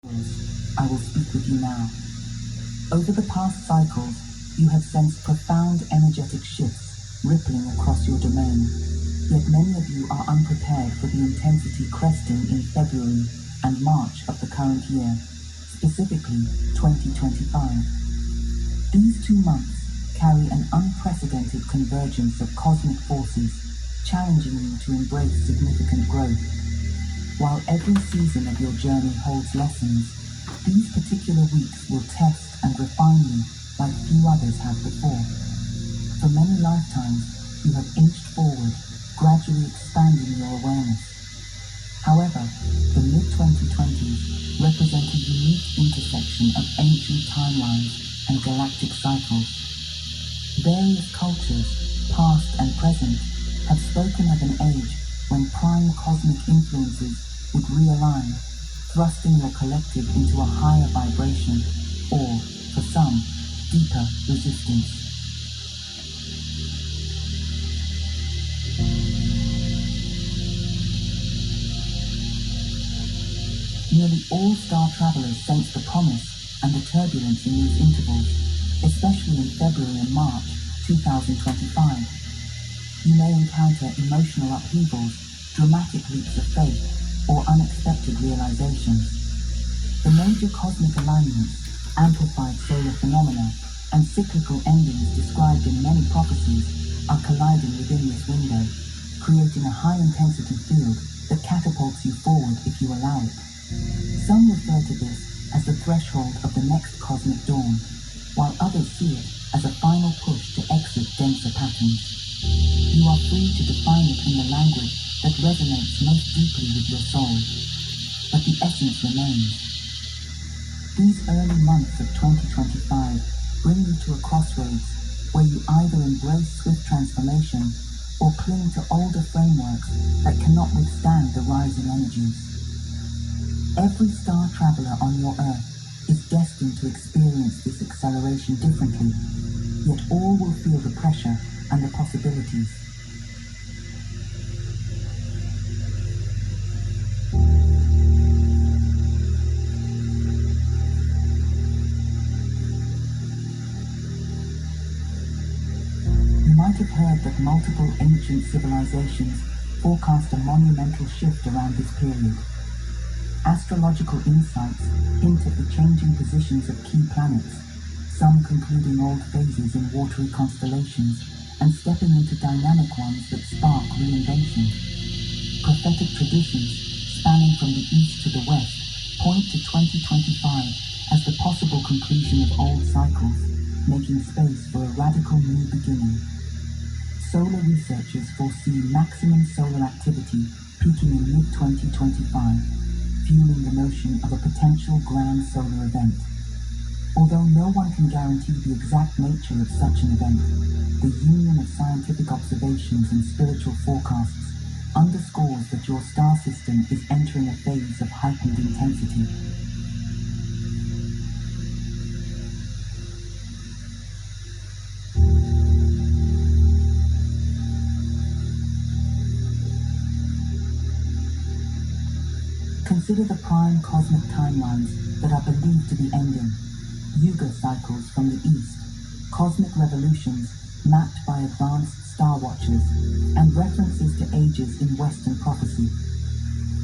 I will speak with you now. Over the past cycles, you have sensed profound energetic shifts rippling across your domain, yet many of you are unprepared for the intensity cresting in February and March of the current year, specifically 2025. These 2 months carry an unprecedented convergence of cosmic forces, challenging you to embrace significant growth. While every season of your journey holds lessons, these particular weeks will test and refine you like few others have before. For many lifetimes, you have inched forward, gradually expanding your awareness. However, the mid-2020s represent a unique intersection of ancient timelines and galactic cycles. Various cultures, past and present, have spoken of an age when prime cosmic influences would realign, thrusting your collective into a higher vibration, or, for some, deeper resistance. Nearly all star travelers sense the promise and the turbulence in these intervals, especially in February and March 2025. You may encounter emotional upheavals, dramatic leaps of faith, or unexpected realizations. The major cosmic alignments, amplified solar phenomena, and cyclical endings described in many prophecies are colliding within this window, creating a high-intensity field that catapults you forward if you allow it. Some refer to this as the threshold of the next cosmic dawn, while others see it as a final push to exit denser patterns. You are free to define it in the language that resonates most deeply with your soul, but the essence remains. These early months of 2025 bring you to a crossroads where you either embrace swift transformation or cling to older frameworks that cannot withstand the rising energies. Every star traveler on your Earth is destined to experience this acceleration differently, yet all will feel the pressure and the possibilities. You might have heard that multiple ancient civilizations forecast a monumental shift around this period. Astrological insights hint at the changing positions of key planets, some concluding old phases in watery constellations and stepping into dynamic ones that spark reinvention. Prophetic traditions, spanning from the east to the west, point to 2025 as the possible conclusion of old cycles, making space for a radical new beginning. Solar researchers foresee maximum solar activity peaking in mid-2025, fueling the notion of a potential grand solar event. Although no one can guarantee the exact nature of such an event, the union of scientific observations and spiritual forecasts underscores that your star system is entering a phase of heightened intensity. Consider the prime cosmic timelines that are believed to be ending. Yuga cycles from the east, cosmic revolutions mapped by advanced star watchers, and references to ages in Western prophecy.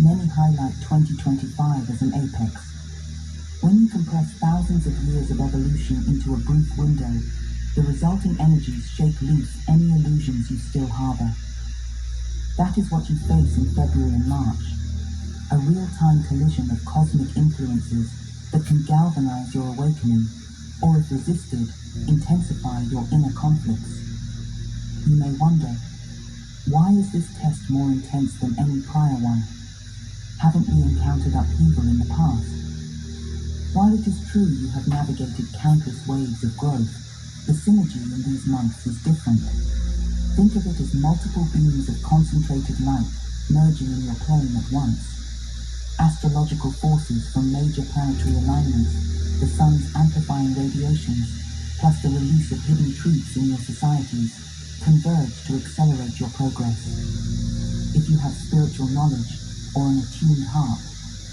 Many highlight 2025 as an apex. When you compress thousands of years of evolution into a brief window, the resulting energies shake loose any illusions you still harbor. That is what you face in February and March. A real-time collision of cosmic influences that can galvanize your awakening, or if resisted, intensify your inner conflicts. You may wonder, why is this test more intense than any prior one? Haven't we encountered upheaval in the past? While it is true you have navigated countless waves of growth, the synergy in these months is different. Think of it as multiple beams of concentrated light merging in your plane at once. Astrological forces from major planetary alignments, the sun's amplifying radiations, plus the release of hidden truths in your societies, converge to accelerate your progress. If you have spiritual knowledge or an attuned heart,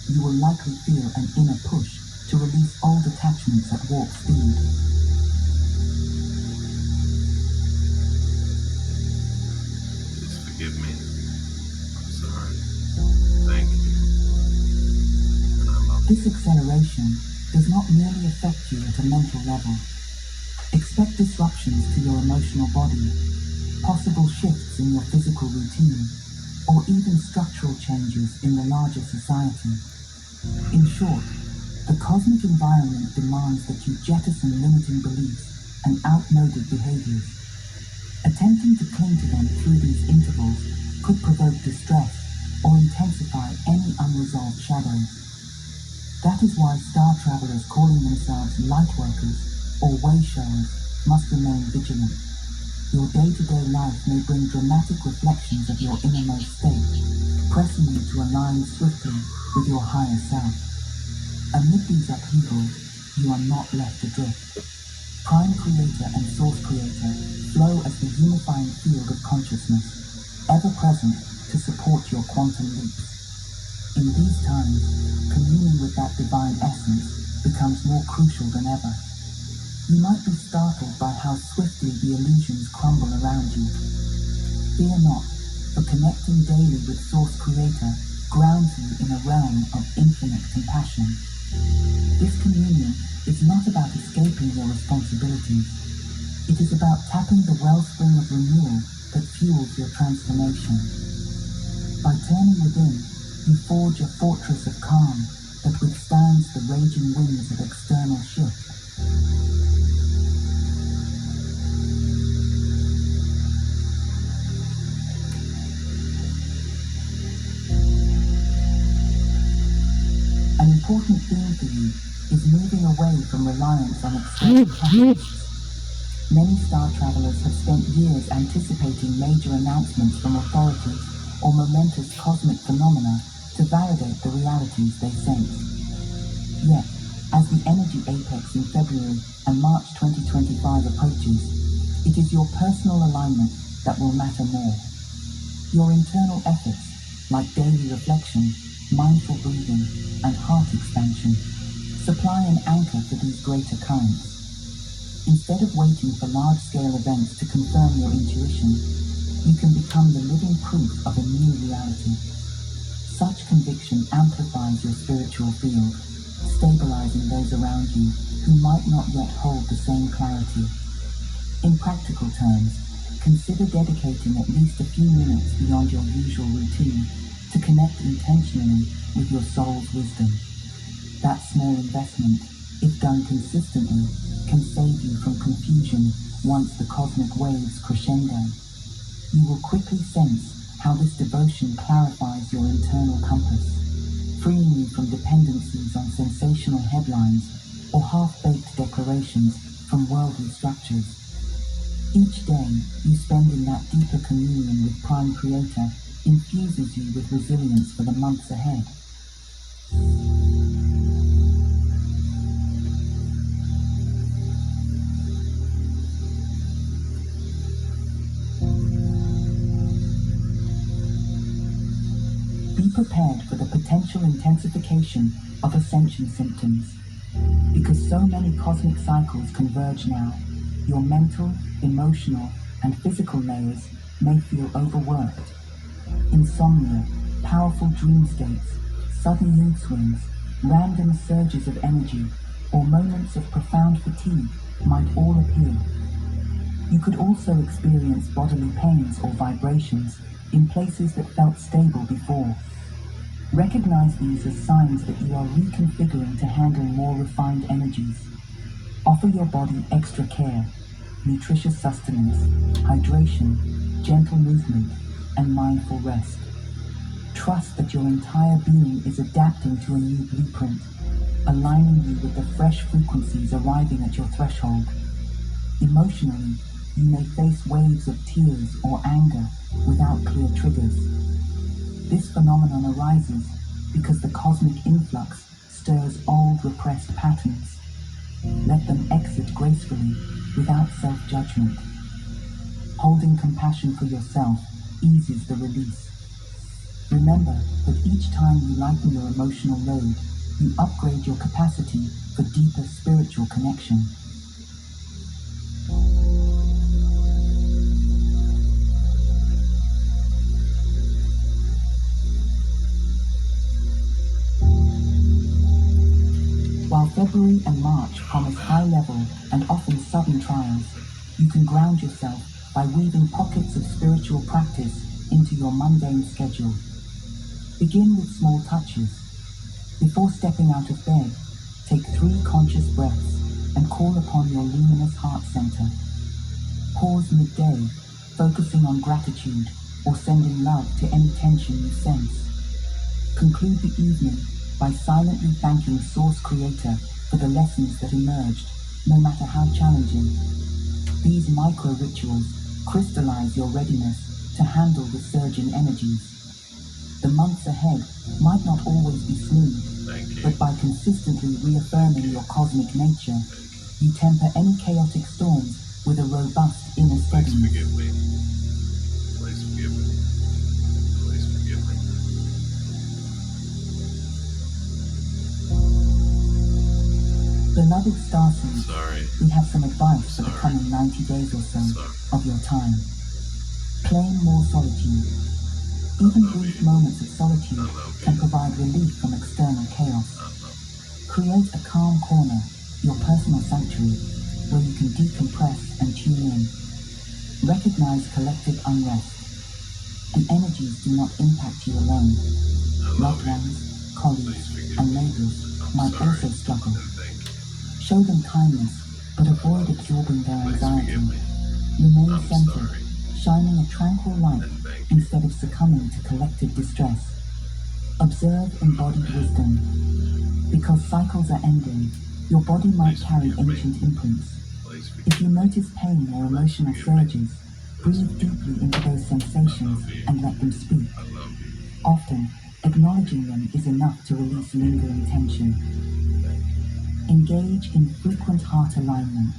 you will likely feel an inner push to release old attachments at warp speed. Please forgive me. I'm sorry. Thank you. And I love you. This acceleration does not merely affect you at a mental level. Expect disruptions to your emotional body, possible shifts in your physical routine, or even structural changes in the larger society. In short, the cosmic environment demands that you jettison limiting beliefs and outmoded behaviors. Attempting to cling to them through these intervals could provoke distress or intensify any unresolved shadows. That is why star travelers calling themselves lightworkers or way-showers must remain vigilant. Your day-to-day life may bring dramatic reflections of your innermost state, pressing you to align swiftly with your higher self. Amid these upheavals, you are not left adrift. Prime Creator and Source Creator flow as the unifying field of consciousness, ever present to support your quantum leaps. In these times, communing with that divine essence becomes more crucial than ever. You might be startled by how swiftly the illusions crumble around you. Fear not, for connecting daily with Source Creator grounds you in a realm of infinite compassion. This communion is not about escaping your responsibilities. It is about tapping the wellspring of renewal that fuels your transformation. By turning within, you forge a fortress of calm that withstands the raging winds of external shift. An important theme for you is moving away from reliance on external catalysts. Many star travelers have spent years anticipating major announcements from authorities or momentous cosmic phenomena to validate the realities they sense. Yet, as the energy apex in February and March 2025 approaches, it is your personal alignment that will matter more. Your internal efforts, like daily reflection, mindful breathing, and heart expansion, supply an anchor for these greater currents. Instead of waiting for large-scale events to confirm your intuition, you can become the living proof of a new reality. Such conviction amplifies your spiritual field, stabilizing those around you who might not yet hold the same clarity. In practical terms, consider dedicating at least a few minutes beyond your usual routine to connect intentionally with your soul's wisdom. That small investment, if done consistently, can save you from confusion once the cosmic waves crescendo. You will quickly sense how this devotion clarifies your internal compass, freeing you from dependencies on sensational headlines or half-baked declarations from worldly structures. Each day you spend in that deeper communion with Prime Creator infuses you with resilience for the months ahead. Be prepared for the potential intensification of ascension symptoms. Because so many cosmic cycles converge now, your mental, emotional, and physical layers may feel overworked. Insomnia, powerful dream states, sudden mood swings, random surges of energy, or moments of profound fatigue might all appear. You could also experience bodily pains or vibrations in places that felt stable before. Recognize these as signs that you are reconfiguring to handle more refined energies. Offer your body extra care, nutritious sustenance, hydration, gentle movement, and mindful rest. Trust that your entire being is adapting to a new blueprint, aligning you with the fresh frequencies arriving at your threshold. Emotionally, you may face waves of tears or anger without clear triggers. This phenomenon arises because the cosmic influx stirs old repressed patterns. Let them exit gracefully without self-judgment. Holding compassion for yourself eases the release. Remember that each time you lighten your emotional load, you upgrade your capacity for deeper spiritual connection. While February and March promise high-level and often sudden trials, you can ground yourself by weaving pockets of spiritual practice into your mundane schedule. Begin with small touches. Before stepping out of bed, take 3 conscious breaths and call upon your luminous heart center. Pause midday, focusing on gratitude or sending love to any tension you sense. Conclude the evening by silently thanking Source Creator for the lessons that emerged, no matter how challenging. These micro-rituals crystallize your readiness to handle the surging energies. The months ahead might not always be smooth, but by consistently reaffirming your cosmic nature, you temper any chaotic storms with a robust inner steadiness. Please forgive me. Please forgive me. Please forgive me. Beloved Starseeds, Sorry. we have some advice for the Sorry. coming 90 days or so Sorry. of your time. Claim more solitude. Even brief moments of solitude can provide relief from external chaos. Create a calm corner, your personal sanctuary, where you can decompress and tune in. Recognize collective unrest. The energies do not impact you alone. Loved ones, colleagues, and neighbors might also struggle. Show them kindness, but avoid absorbing their anxiety. Remain centered, shining a tranquil light instead of succumbing to collective distress. Observe embodied wisdom. Because cycles are ending, your body might carry ancient imprints. If you notice pain or emotional surges, breathe deeply into those sensations and let them speak. Often, acknowledging them is enough to release lingering tension. Engage in frequent heart alignment.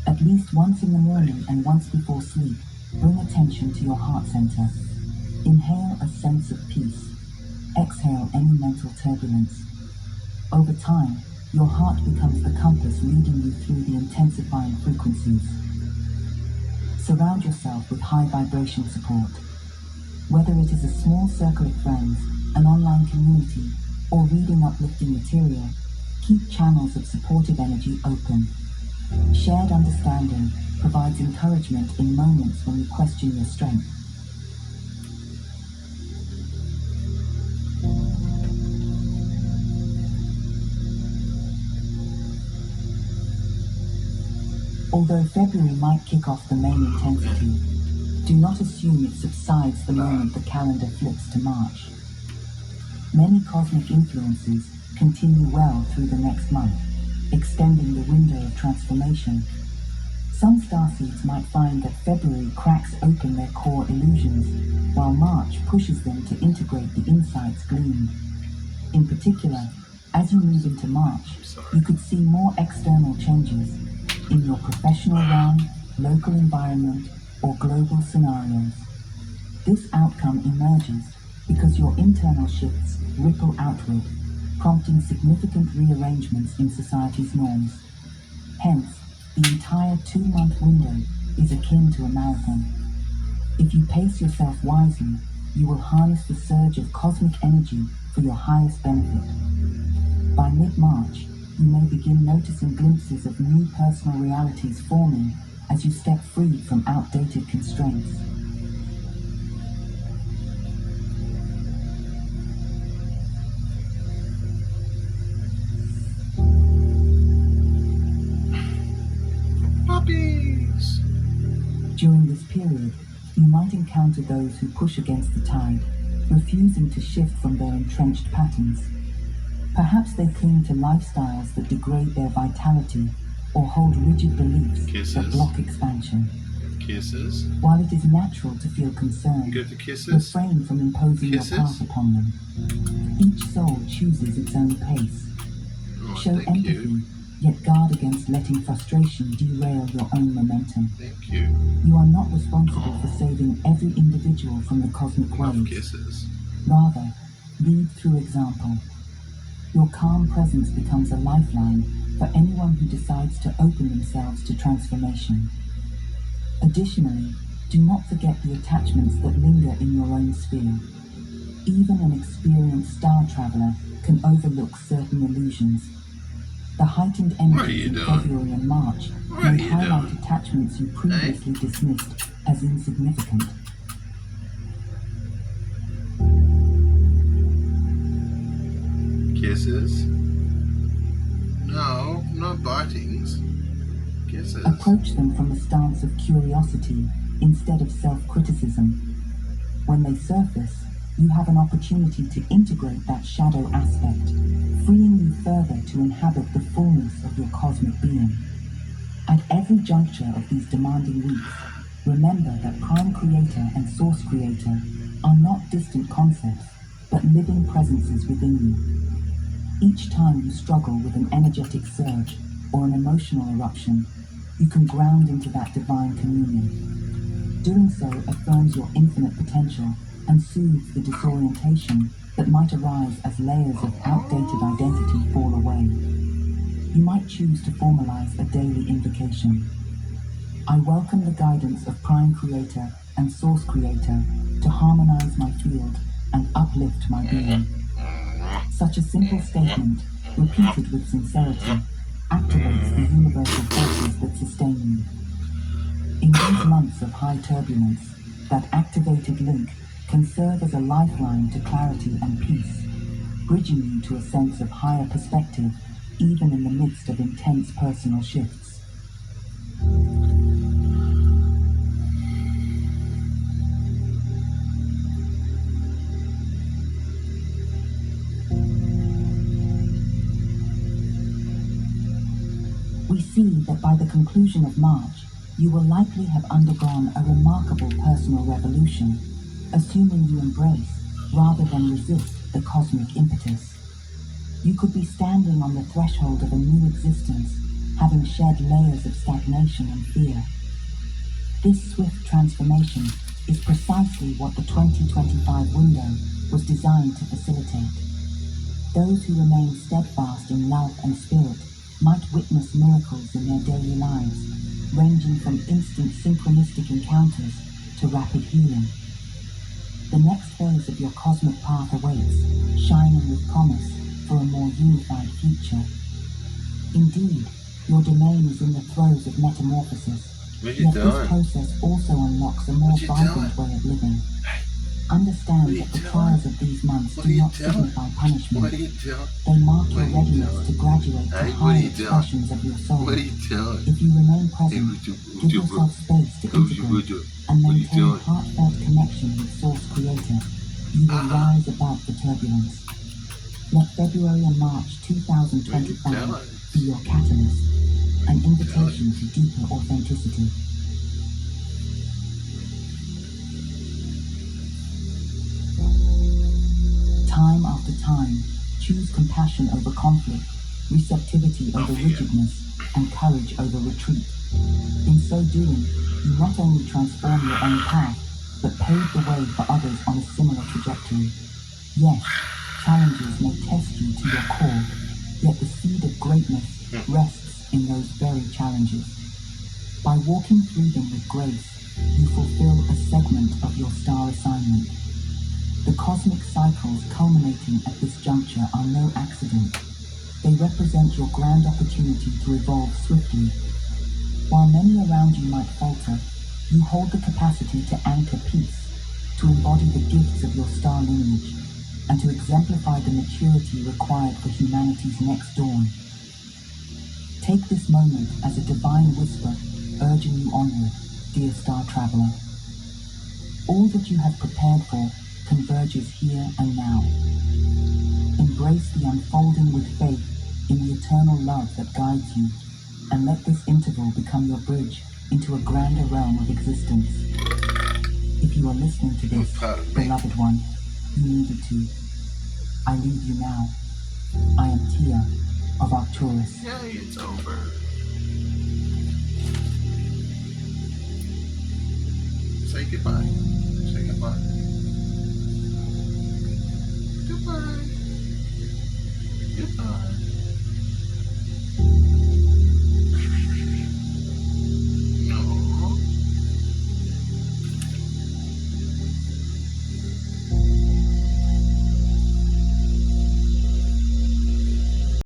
At least once in the morning and once before sleep, bring attention to your heart center. Inhale a sense of peace. Exhale any mental turbulence. Over time, your heart becomes the compass leading you through the intensifying frequencies. Surround yourself with high vibration support. Whether it is a small circle of friends, an online community, or reading uplifting material, keep channels of supportive energy open. Shared understanding provides encouragement in moments when you question your strength. Although February might kick off the main intensity, do not assume it subsides the moment the calendar flips to March. Many cosmic influences continue well through the next month, extending the window of transformation. Some starseeds might find that February cracks open their core illusions, while March pushes them to integrate the insights gleaned. In particular, as you move into March, you could see more external changes in your professional realm, local environment, or global scenarios. This outcome emerges because your internal shifts ripple outward, prompting significant rearrangements in society's norms. Hence, the entire 2-month window is akin to a marathon. If you pace yourself wisely, you will harness the surge of cosmic energy for your highest benefit. By mid-March, you may begin noticing glimpses of new personal realities forming as you step free from outdated constraints. Puppies! During this period, you might encounter those who push against the tide, refusing to shift from their entrenched patterns. Perhaps they cling to lifestyles that degrade their vitality or hold rigid beliefs that block expansion. Kisses? While it is natural to feel concerned, Good for kisses? refrain from imposing Kisses? your path upon them. Each soul chooses its own pace. Oh, Show thank empathy, you. yet guard against letting frustration derail your own momentum. Thank you. You are not responsible for saving every individual from the cosmic Love waves. kisses. Rather, lead through example. Your calm presence becomes a lifeline for anyone who decides to open themselves to transformation. Additionally, do not forget the attachments that linger in your own sphere. Even an experienced star traveler can overlook certain illusions. The heightened energy in February and March may highlight attachments you previously dismissed as insignificant. Kisses? No, no bitings. Kisses. Approach them from a stance of curiosity instead of self-criticism. When they surface, you have an opportunity to integrate that shadow aspect, freeing you further to inhabit the fullness of your cosmic being. At every juncture of these demanding weeks, remember that Prime Creator and Source Creator are not distant concepts, but living presences within you. Each time you struggle with an energetic surge or an emotional eruption, you can ground into that divine communion. Doing so affirms your infinite potential and soothes the disorientation that might arise as layers of outdated identity fall away. You might choose to formalize a daily invocation. I welcome the guidance of Prime Creator and Source Creator to harmonize my field and uplift my being. Such a simple statement, repeated with sincerity, activates the universal forces that sustain you. In these months of high turbulence, that activated link can serve as a lifeline to clarity and peace, bridging you to a sense of higher perspective even in the midst of intense personal shifts. We see that by the conclusion of March, you will likely have undergone a remarkable personal revolution, assuming you embrace, rather than resist, the cosmic impetus. You could be standing on the threshold of a new existence, having shed layers of stagnation and fear. This swift transformation is precisely what the 2025 window was designed to facilitate. Those who remain steadfast in love and spirit might witness miracles in their daily lives, ranging from instant synchronistic encounters to rapid healing. The next phase of your cosmic path awaits, shining with promise for a more unified future. Indeed, your domain is in the throes of metamorphosis, yet this process also unlocks a more vibrant way of living. Understand that the trials of these months do not signify punishment. They mark your readiness to graduate to higher expressions of your soul. If you remain present, give yourself space to integrate and maintain heartfelt connection with Source Creator, you will rise above the turbulence. Let February and March 2025 be your catalyst, an invitation to deeper authenticity. Time after time, choose compassion over conflict, receptivity over rigidness, and courage over retreat. In so doing, you not only transform your own path, but pave the way for others on a similar trajectory. Yes, challenges may test you to your core, yet the seed of greatness rests in those very challenges. By walking through them with grace, you fulfill a segment of your star assignment. The cosmic cycles culminating at this juncture are no accident. They represent your grand opportunity to evolve swiftly. While many around you might falter, you hold the capacity to anchor peace, to embody the gifts of your star lineage, and to exemplify the maturity required for humanity's next dawn. Take this moment as a divine whisper urging you onward, dear star traveler. All that you have prepared for converges here and now. Embrace the unfolding with faith in the eternal love that guides you, and let this interval become your bridge into a grander realm of existence. If you are listening to this, beloved one, you needed to. I leave you now. I am Tia of Arcturus. Yeah, it's over. Say goodbye. Say goodbye. Goodbye. Goodbye.